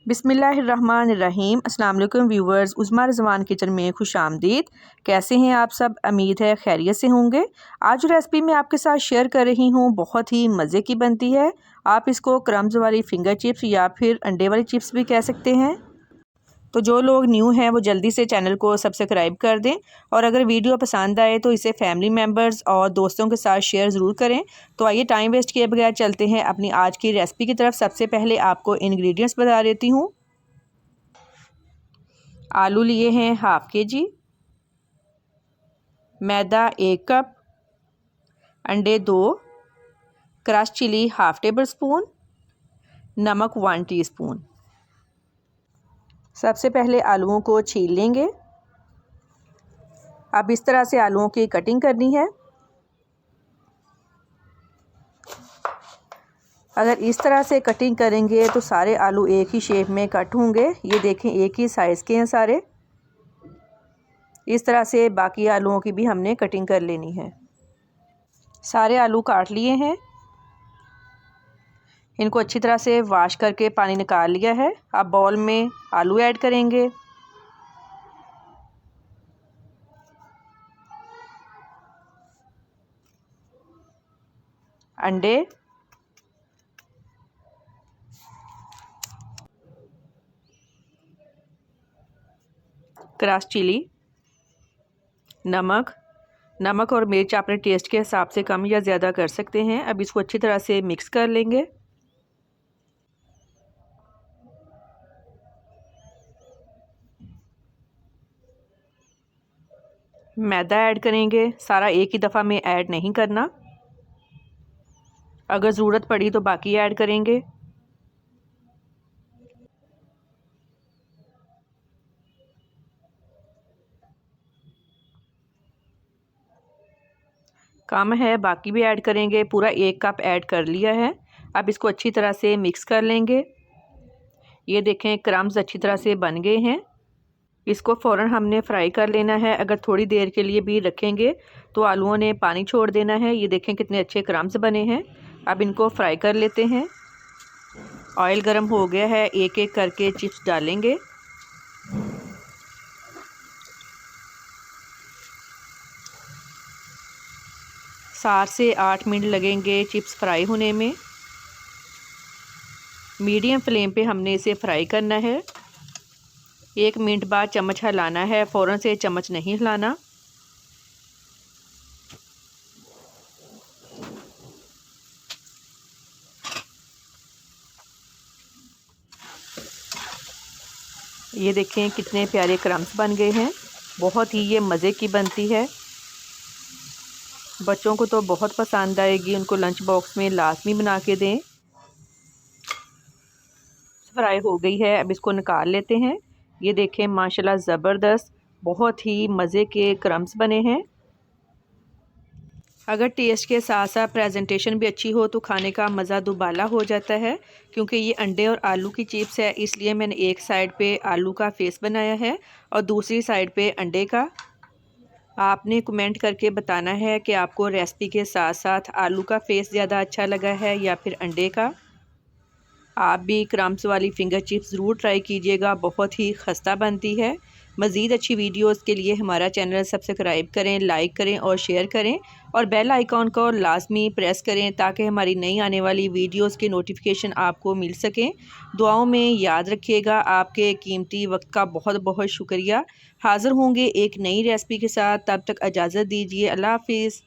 बिस्मिल्लाहिर्रहमानिर्रहीम। अस्सलाम वालेकुम व्यूवर्स, उज़्मा रिज़वान किचन में खुश आमदीद। कैसे हैं आप सब? उम्मीद है खैरियत से होंगे। आज जो रेसिपी मैं आपके साथ शेयर कर रही हूँ बहुत ही मज़े की बनती है। आप इसको क्रम्स वाली फिंगर चिप्स या फिर अंडे वाली चिप्स भी कह सकते हैं। तो जो लोग न्यू हैं वो जल्दी से चैनल को सब्सक्राइब कर दें और अगर वीडियो पसंद आए तो इसे फैमिली मेम्बर्स और दोस्तों के साथ शेयर ज़रूर करें। तो आइए टाइम वेस्ट किए बगैर चलते हैं अपनी आज की रेसिपी की तरफ। सबसे पहले आपको इंग्रेडिएंट्स बता देती हूँ। आलू लिए हैं हाफ़ kg, मैदा 1 कप, अंडे 2, crush chilli half tablespoon, नमक 1 टीस्पून। सबसे पहले आलूओं को छील लेंगे। अब इस तरह से आलूओं की कटिंग करनी है। अगर इस तरह से कटिंग करेंगे तो सारे आलू एक ही शेप में कट होंगे। ये देखें एक ही साइज़ के हैं सारे। इस तरह से बाकी आलूओं की भी हमने कटिंग कर लेनी है। सारे आलू काट लिए हैं। इनको अच्छी तरह से वॉश करके पानी निकाल लिया है। अब बाउल में आलू ऐड करेंगे, अंडे, क्रश चिली, नमक और मिर्च अपने टेस्ट के हिसाब से कम या ज़्यादा कर सकते हैं। अब इसको अच्छी तरह से मिक्स कर लेंगे। मैदा ऐड करेंगे, सारा एक ही दफ़ा में ऐड नहीं करना। अगर ज़रूरत पड़ी तो बाकी ऐड करेंगे। कम है बाकी भी ऐड करेंगे। पूरा 1 कप ऐड कर लिया है। अब इसको अच्छी तरह से मिक्स कर लेंगे। ये देखें क्रम्स अच्छी तरह से बन गए हैं। इसको फ़ौरन हमने फ्राई कर लेना है। अगर थोड़ी देर के लिए भी रखेंगे तो आलूओं ने पानी छोड़ देना है। ये देखें कितने अच्छे क्रम्स बने हैं। अब इनको फ्राई कर लेते हैं। ऑयल गर्म हो गया है, एक एक करके चिप्स डालेंगे। सात से 8 मिनट लगेंगे चिप्स फ्राई होने में। मीडियम फ्लेम पे हमने इसे फ्राई करना है। 1 मिनट बाद चम्मच हिलाना है, फ़ौरन से चम्मच नहीं हिलाना। ये देखें कितने प्यारे क्रम्स बन गए हैं। बहुत ही ये मज़े की बनती है। बच्चों को तो बहुत पसंद आएगी। उनको लंच बॉक्स में लाजमी बना के दें। फ्राई हो गई है, अब इसको निकाल लेते हैं। ये देखें माशाल्लाह ज़बरदस्त बहुत ही मज़े के क्रम्स बने हैं। अगर टेस्ट के साथ साथ प्रेजेंटेशन भी अच्छी हो तो खाने का मज़ा दुबाला हो जाता है। क्योंकि ये अंडे और आलू की चिप्स है, इसलिए मैंने एक साइड पे आलू का फेस बनाया है और दूसरी साइड पे अंडे का। आपने कमेंट करके बताना है कि आपको रेसिपी के साथ साथ आलू का फेस ज़्यादा अच्छा लगा है या फिर अंडे का। आप भी क्रम्स वाली फिंगर चिप्स ज़रूर ट्राई कीजिएगा, बहुत ही खस्ता बनती है। मज़ीद अच्छी वीडियोस के लिए हमारा चैनल सब्सक्राइब करें, लाइक करें और शेयर करें और बेल आइकॉन को लाजमी प्रेस करें ताकि हमारी नई आने वाली वीडियोस की नोटिफिकेशन आपको मिल सकें। दुआओं में याद रखिएगा। आपके कीमती वक्त का बहुत बहुत शुक्रिया। हाज़िर होंगे एक नई रेसिपी के साथ, तब तक इजाज़त दीजिए। अल्लाह हाफ़िज़।